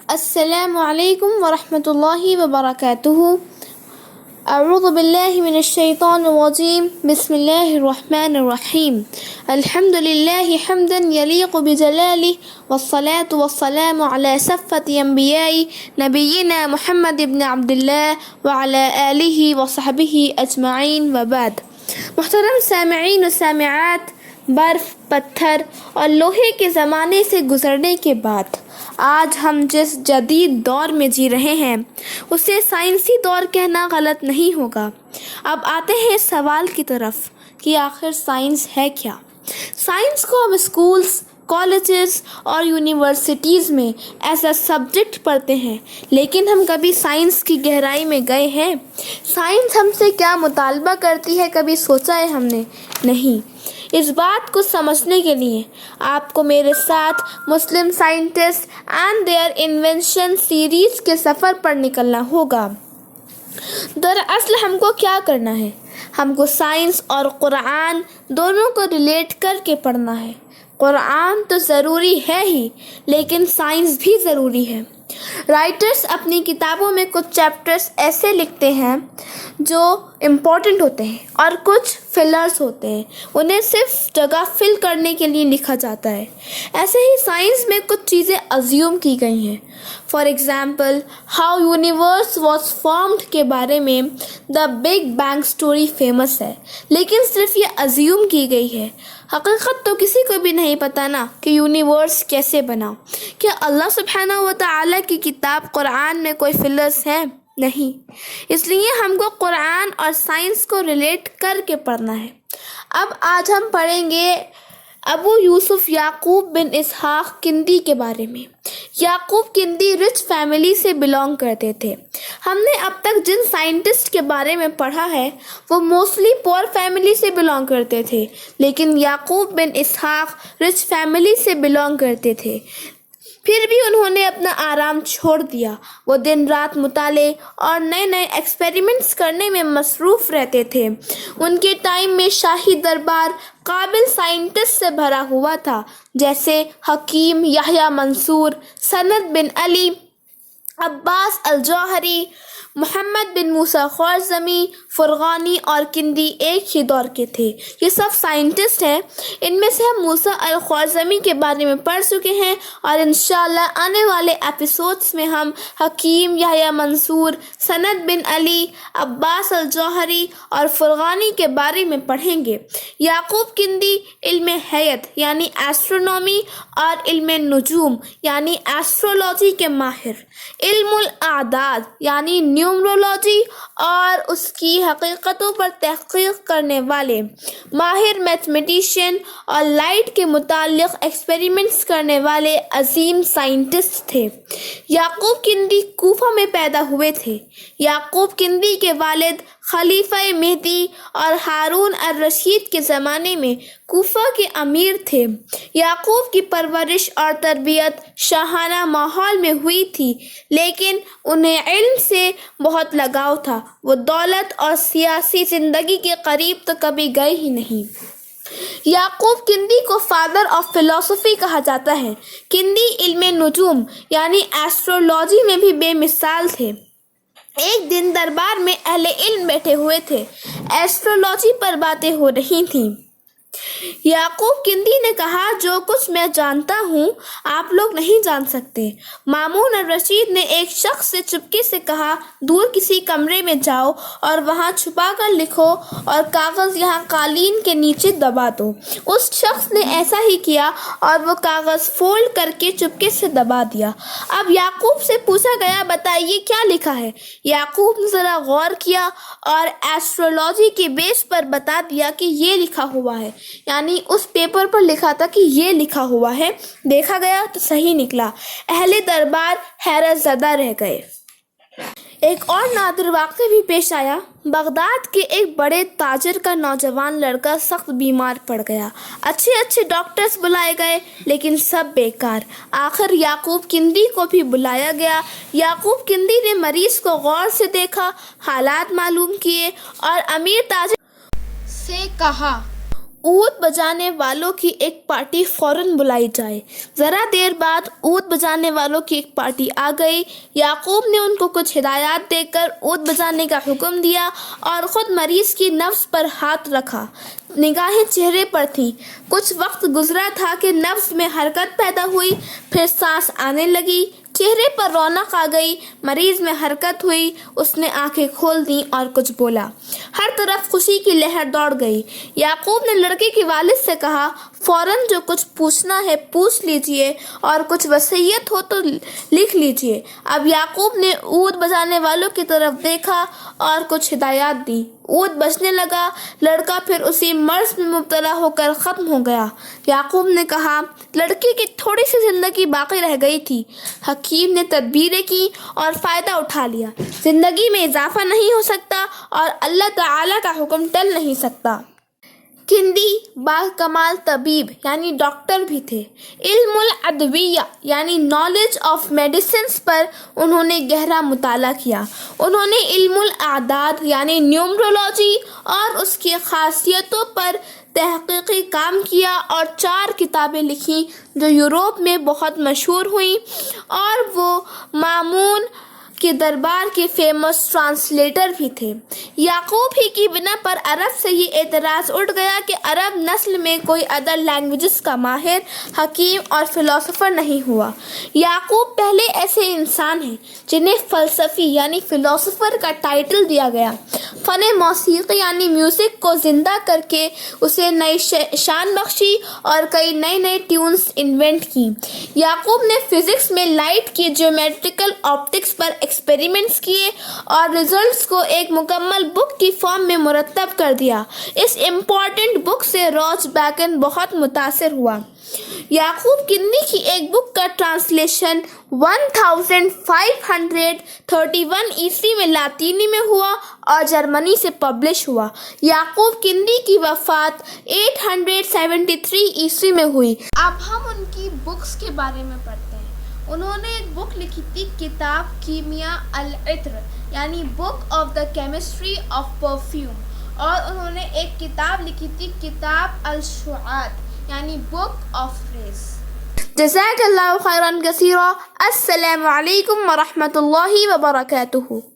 السلام علیکم ورحمۃ اللہ وبرکاتہ۔ اعوذ باللہ من الشیطان الرجیم، بسم اللہ الرحمن الرحیم۔ الحمد للہ حمدا یلیق بجلالہ، والصلاة والسلام علی صفوۃ انبیاء نبینا محمد بن عبد اللہ وعلی آلہ وصحبہ اجمعین، وبعد۔ محترم سامعین و سامعات، برف، پتھر اور لوہے کے زمانے سے گزرنے کے بعد آج ہم جس جدید دور میں جی رہے ہیں اسے سائنسی دور کہنا غلط نہیں ہوگا۔ اب آتے ہیں سوال کی طرف کہ آخر سائنس ہے کیا؟ سائنس کو ہم اسکولز، کالجز اور یونیورسٹیز میں ایز اے سبجیکٹ پڑھتے ہیں، لیکن ہم کبھی سائنس کی گہرائی میں گئے ہیں؟ سائنس ہم سے کیا مطالبہ کرتی ہے، کبھی سوچا ہے ہم نے؟ نہیں۔ اس بات کو سمجھنے کے لیے آپ کو میرے ساتھ Muslim scientist and their invention series کے سفر پر نکلنا ہوگا۔ دراصل ہم کو کیا کرنا ہے؟ ہم کو سائنس اور قرآن دونوں کو ریلیٹ کر کے پڑھنا ہے۔ قرآن تو ضروری ہے ہی، لیکن سائنس بھی ضروری ہے۔ رائٹرز اپنی کتابوں میں کچھ چیپٹرز ایسے لکھتے ہیں جو امپورٹنٹ ہوتے ہیں اور کچھ فلرز ہوتے ہیں، انہیں صرف جگہ فل کرنے کے لیے لکھا جاتا ہے۔ ایسے ہی سائنس میں کچھ چیزیں ازیوم کی گئی ہیں۔ For example, how universe was formed کے بارے میں the big bang story famous ہے، لیکن صرف یہ ازیوم کی گئی ہے۔ حقیقت تو کسی کو بھی نہیں پتہ نا کہ یونیورس کیسے بنا۔ کیا اللہ سبحانہ و تعالیٰ کی کتاب قرآن میں کوئی فلرز ہیں؟ نہیں۔ اس لیے ہم کو قرآن اور سائنس کو ریلیٹ کر کے پڑھنا ہے۔ اب آج ہم پڑھیں گے ابو یوسف یعقوب بن اسحاق کندی کے بارے میں۔ یعقوب کندی رچ فیملی سے بلانگ کرتے تھے۔ ہم نے اب تک جن سائنٹسٹ کے بارے میں پڑھا ہے وہ موسٹلی پور فیملی سے بلانگ کرتے تھے، لیکن یعقوب بن اسحاق رچ فیملی سے بلانگ کرتے تھے۔ پھر بھی انہوں نے اپنا آرام چھوڑ دیا۔ وہ دن رات مطالعے اور نئے نئے ایکسپیریمنٹس کرنے میں مصروف رہتے تھے۔ ان کے ٹائم میں شاہی دربار قابل سائنٹسٹ سے بھرا ہوا تھا، جیسے حکیم یحییٰ منصور، سند بن علی، عباس الجوہری، محمد بن موسیٰ خوارزمی، فرغانی اور کندی ایک ہی دور کے تھے۔ یہ سب سائنٹسٹ ہیں۔ ان میں سے ہم موسیٰ الخوارزمی کے بارے میں پڑھ چکے ہیں، اور انشاءاللہ آنے والے ایپیسوڈز میں ہم حکیم یحییٰ منصور، سند بن علی، عباس الجوہری اور فرغانی کے بارے میں پڑھیں گے۔ یعقوب کندی علم ہیئت یعنی ایسٹرونومی اور علم نجوم یعنی ایسٹرولوجی کے ماہر، علم الاعداد یعنی نیومرولوجی اور اس کی حقیقتوں پر تحقیق کرنے والے، ماہر میتھمیٹیشین اور لائٹ کے متعلق ایکسپیریمنٹس کرنے والے عظیم سائنٹسٹ تھے۔ یعقوب کندی کوفہ میں پیدا ہوئے تھے۔ یعقوب کندی کے والد خلیفہ مہدی اور ہارون الرشید کے زمانے میں کوفہ کے امیر تھے۔ یعقوب کی پرورش اور تربیت شاہانہ ماحول میں ہوئی تھی، لیکن انہیں علم سے بہت لگاؤ تھا۔ وہ دولت اور سیاسی زندگی کے قریب تو کبھی گئے ہی نہیں۔ یعقوب کندی کو فادر آف فلسفی کہا جاتا ہے۔ کندی علم نجوم یعنی ایسٹرولوجی میں بھی بے مثال تھے۔ ایک دن دربار میں اہل علم بیٹھے ہوئے تھے، ایسٹرولوجی پر باتیں ہو رہی تھیں۔ یعقوب کندی نے کہا، جو کچھ میں جانتا ہوں آپ لوگ نہیں جان سکتے۔ مامون الرشید نے ایک شخص سے چپکے سے کہا، دور کسی کمرے میں جاؤ اور وہاں چھپا کر لکھو اور کاغذ یہاں قالین کے نیچے دبا دو۔ اس شخص نے ایسا ہی کیا اور وہ کاغذ فولڈ کر کے چپکے سے دبا دیا۔ اب یعقوب سے پوچھا گیا، بتائیے کیا لکھا ہے؟ یعقوب نے ذرا غور کیا اور ایسٹرولوجی کے بیس پر بتا دیا کہ یہ لکھا ہوا ہے، یعنی اس پیپر پر لکھا تھا کہ یہ لکھا ہوا ہے۔ دیکھا گیا تو صحیح نکلا۔ اہل دربار حیرت زدہ رہ گئے۔ ایک اور نادر واقعہ بھی پیش آیا۔ بغداد کے ایک بڑے تاجر کا نوجوان لڑکا سخت بیمار پڑ گیا۔ اچھے ڈاکٹرز بلائے گئے، لیکن سب بیکار۔ آخر یعقوب کندی کو بھی بلایا گیا۔ یعقوب کندی نے مریض کو غور سے دیکھا، حالات معلوم کیے اور امیر تاجر سے کہا، اود بجانے والوں کی ایک پارٹی فوراً بلائی جائے۔ ذرا دیر بعد اود بجانے والوں کی ایک پارٹی آ گئی۔ یعقوب نے ان کو کچھ ہدایات دے کر اود بجانے کا حکم دیا اور خود مریض کی نبض پر ہاتھ رکھا۔ نگاہیں چہرے پر تھیں۔ کچھ وقت گزرا تھا کہ نبض میں حرکت پیدا ہوئی، پھر سانس آنے لگی، چہرے پر رونق آ گئی، مریض میں حرکت ہوئی، اس نے آنکھیں کھول دیں اور کچھ بولا۔ ہر طرف خوشی کی لہر دوڑ گئی۔ یعقوب نے لڑکے کے والد سے کہا، فوراً جو کچھ پوچھنا ہے پوچھ لیجئے اور کچھ وصیت ہو تو لکھ لیجئے۔ اب یعقوب نے عود بجانے والوں کی طرف دیکھا اور کچھ ہدایات دی۔ عود بجنے لگا، لڑکا پھر اسی مرض میں مبتلا ہو کر ختم ہو گیا۔ یعقوب نے کہا، لڑکے کی تھوڑی سی زندگی باقی رہ گئی تھی۔ حکیم نے تدبیریں کی اور فائدہ اٹھا لیا۔ زندگی میں اضافہ نہیں ہو سکتا اور اللہ تعالیٰ کا حکم ٹل نہیں سکتا۔ کندی با کمال طبیب یعنی ڈاکٹر بھی تھے۔ علم الادویہ یعنی نالج آف میڈیسنز پر انہوں نے گہرا مطالعہ کیا۔ انہوں نے علم الاعداد یعنی نیومرولوجی اور اس کی خاصیتوں پر تحقیقی کام کیا اور 4 کتابیں لکھیں جو یورپ میں بہت مشہور ہوئیں، اور وہ مامون کے دربار کے فیمس ٹرانسلیٹر بھی تھے۔ یعقوب ہی کی بنا پر عرب سے یہ اعتراض اٹھ گیا کہ عرب نسل میں کوئی ادر لینگویجز کا ماہر، حکیم اور فلاسفر نہیں ہوا۔ یعقوب پہلے ایسے انسان ہیں جنہیں فلسفی یعنی فلاسفر کا ٹائٹل دیا گیا۔ فن موسیقی یعنی میوزک کو زندہ کر کے اسے نئی شان بخشی اور کئی نئے ٹیونز انوینٹ کی۔ یعقوب نے فزکس میں لائٹ کی جیومیٹریکل آپٹکس پر ایکسپیریمنٹس کیے اور ریزلٹس کو ایک مکمل بک کی فارم میں مرتب کر دیا۔ اس امپورٹنٹ بک سے راج بیکن بہت متاثر ہوا۔ یعقوب کندی کی ایک بک کا ٹرانسلیشن 1531 عیسوی میں لاطینی میں ہوا اور جرمنی سے پبلش ہوا۔ یعقوب کندی کی وفات 873 عیسوی میں ہوئی۔ اب ہم ان کی بکس کے بارے میں پڑھتے ہیں۔ انہوں نے ایک بک لکھی تھی، کتاب کیمیا العطر یعنی book of the chemistry of perfume, اور انہوں نے ایک کتاب لکھی تھی، کتاب الشعاعات یعنی بک آف ریز۔ جزاک اللہ خیرا کثیرا۔ السلام علیکم ورحمۃ اللہ وبرکاتہ۔